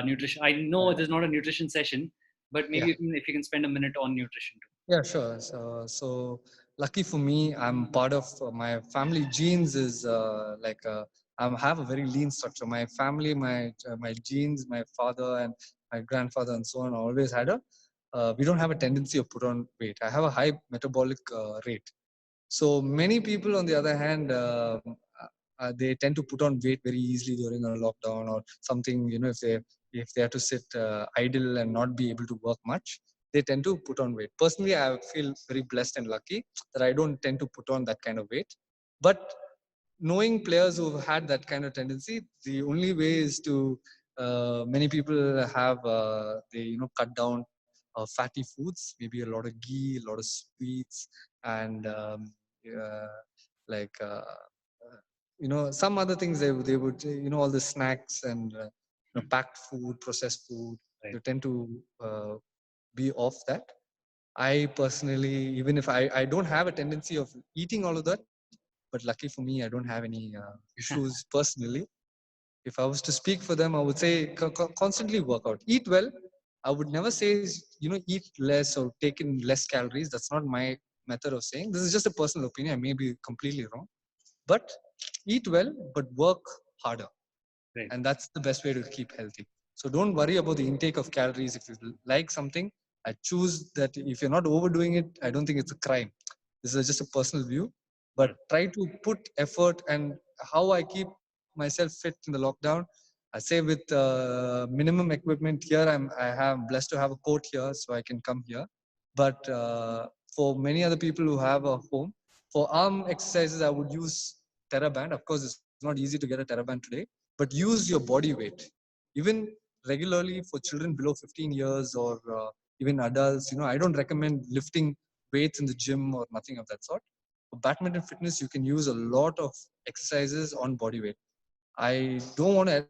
nutrition? I know there's not a nutrition session, but maybe if you can spend a minute on nutrition too. Yeah, sure. So lucky for me, I'm part of my family genes is I have a very lean structure. My family, my genes, my father and my grandfather and so on always had we don't have a tendency to put on weight. I have a high metabolic rate. So many people, on the other hand, they tend to put on weight very easily during a lockdown or something. You know, if they have to sit idle and not be able to work much, they tend to put on weight. Personally, I feel very blessed and lucky that I don't tend to put on that kind of weight. But knowing players who've had that kind of tendency, the only way is to many people have they cut down fatty foods, maybe a lot of ghee, a lot of sweets, and uh, like some other things they would all the snacks and packed food, processed food. Right. They tend to be off that. I personally, even if I don't have a tendency of eating all of that, but lucky for me, I don't have any issues personally. If I was to speak for them, I would say constantly work out, eat well. I would never say eat less or take in less calories. That's not my method of saying. This is just a personal opinion. I may be completely wrong, but eat well, but work harder. Right. And that's the best way to keep healthy. So don't worry about the intake of calories. If you like something, I choose that. If you're not overdoing it, I don't think it's a crime. This is just a personal view, but try to put effort. And how I keep myself fit in the lockdown, I say with minimum equipment here. I have blessed to have a court here, so I can come here. But for many other people who have a home, for arm exercises, I would use TerraBand. Of course, it's not easy to get a TerraBand today, but use your body weight. Even regularly for children below 15 years or even adults, I don't recommend lifting weights in the gym or nothing of that sort. For badminton fitness, you can use a lot of exercises on body weight. I don't want to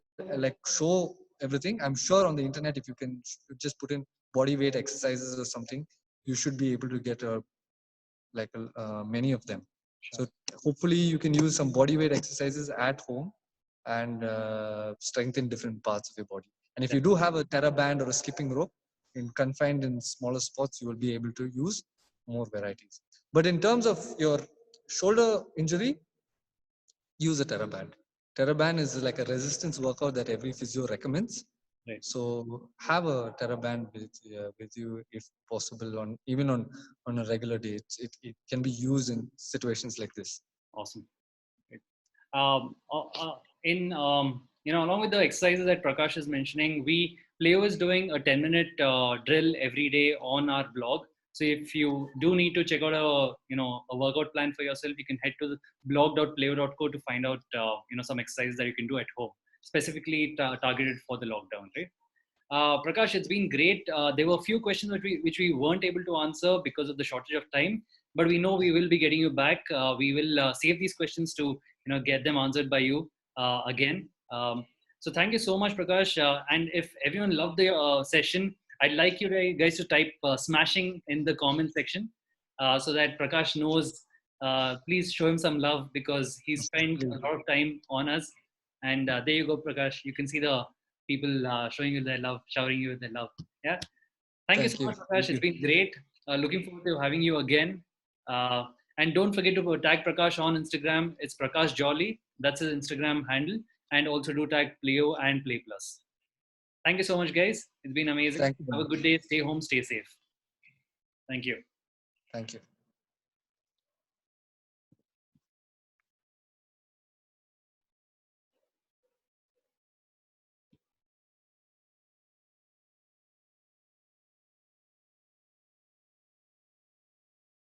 show everything. I'm sure on the internet, if you can just put in body weight exercises or something, you should be able to get many of them. Sure. So hopefully you can use some body weight exercises at home and strengthen different parts of your body. And if you do have a TerraBand or a skipping rope confined in smaller spots, you will be able to use more varieties. But in terms of your shoulder injury, use a TerraBand. TerraBand is like a resistance workout that every physio recommends. Right. So have a TerraBand with you if possible, on a regular day. It can be used in situations like this. Awesome. Great. Along with the exercises that Prakash is mentioning, Playo is doing a 10-minute drill every day on our blog. So if you do need to check out a workout plan for yourself, you can head to the blog.playo.co to find out some exercises that you can do at home, specifically targeted for the lockdown, right? Prakash, it's been great. There were a few questions which we weren't able to answer because of the shortage of time, but we know we will be getting you back. We will save these questions to get them answered by you again. So thank you so much, Prakash. And if everyone loved the session, I'd like you guys to type smashing in the comment section so that Prakash knows. Please show him some love because he spent a lot of time on us. And there you go, Prakash. You can see the people showing you their love, showering you with their love. Yeah. Thank you so much, Prakash. It's been great. Looking forward to having you again. And don't forget to tag Prakash on Instagram. It's Prakash Jolly. That's his Instagram handle. And also do tag Playo and Play Plus. Thank you so much, guys. It's been amazing. Have a good day. Stay home. Stay safe. Thank you. Thank you.